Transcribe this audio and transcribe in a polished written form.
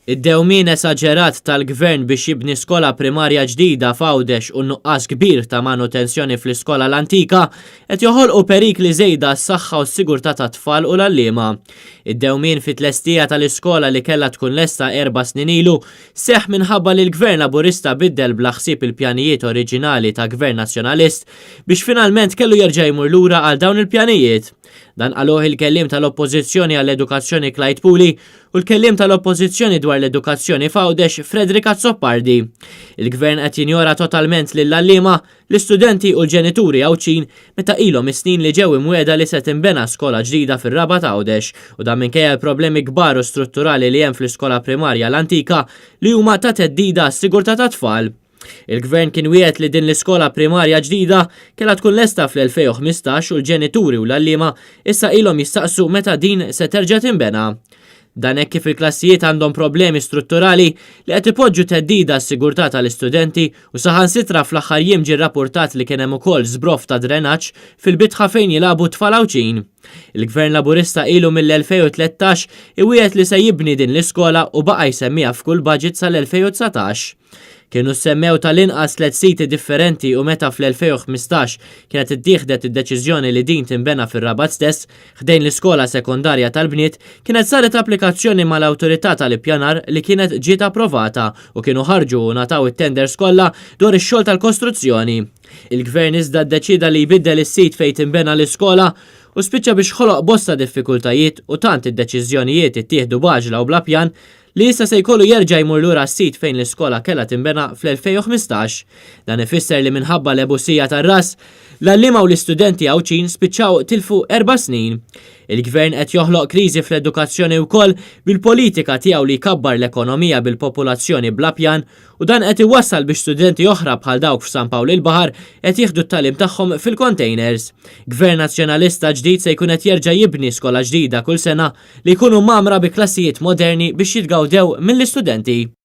Id-dewmien esaġerat tal-gvern biex jibni skola primarja ġdida f'Għawdex u nuqqas kbir ta' manutenzjoni fl-iskola l-antika qed joħolqu perikli żejda s-saħħa u s-sigurtà tat-tfal u l-għalliema. Id-dewmien fit-tlestija tal-iskola li kellha tkun lesta 4 snin ilu seħħ minħabba li l-Gvern Laburista biddel bla ħsieb il-pjanijiet oriġinali ta' Gvern Nazzjonalist biex finalment kellu jerġa' jmur lura għal dawn il-pjanijiet. Dan qaluh il-kelliem tal-Oppożizzjoni għall-Edukazzjoni Clyde Puli u l-kelliem tal-Oppożizzjoni dwar l-edukazzjoni f'Għawdex Fredrika Zoppardi. Il-Gvern qed jinjora totalment lill-għalliema, l-istudenti u l-ġenituri Għawċin meta ilhom is-snin li ġew imwiegħda li se tinbena skola ġdida fir-Raba ta' Għawdex u dan minkejja l-problemi kbar u strutturali li hemm fl-iskola primarja l-antika li huma ta' teddida s-sigurtà tat-tfal. Il-Gvern kien wiegħed li din l-iskola primarja ġdida kellha tkun lesta fl-2015 u l-ġenituri u l-għalliema issa ilhom jistaqsu meta din se terġa' tinbena. Dan hekk kif il-klassijiet għandhom problemi strutturali li qed ipoġġu teddida s-sigurtà tal-istudenti u saħansitra fl-aħħar jiem ġie rrappurtat li kien hemm ukoll żbroff ta' drenaġġ fil-bitħa fejn jilagħbu tfal Għawċin. Il-Gvern Laburista ilu mill-2013 iwiegħed li se jibni din l-iskola u baqa' jsemmiha f'kull budget sal-2019. Kienu semmew tal-inqas 3 siti differenti u meta fl-2015 kienet ittieħdet id-deċiżjoni li din tinbena fir-Rabat stess ħdejn l-iskola sekondarja tal-bniet kienet saret applikazzjoni mal-awtorità tal-ippjanar li kienet ġiet approvata u kienu ħarġu u nataw it-tenders kollha dwar ix-xogħol tal-kostruzzjoni. Il-Gvern iżda ddeċida li jbiddel is-sit fejn tinbena l-iskola u spiċċa biex ħoloq bosta diffikultajiet u tant id-deċiżjonijiet ittieħdu b'għaġla u bla pjan li issa se jkollu jerġa' jmur lura s-sit fejn l-iskola kellha tinbena fl-2015. Dan ifisser li minħabba l-ebusija tar-ras, l-għalliema u l-istudenti Għawċin spiċċaw tilfu 4 snin. Il-Gvern qed joħloq kriżi fl-edukazzjoni wkoll bil-politika tiegħu li jkabbar l-ekonomija bil-popolazzjoni bla pjan u dan qed iwassal biex studenti oħra bħal dawk f'San Pawl il-Baħar qed jieħdu t-tagħlim tagħhom fil-containers. Gvern nazzjonalista ġdid se jkun qed jerġa' jibni skola ġdida kull sena li jkunu magħmra bi klassijiet moderni biex jitgawdew mill-istudenti.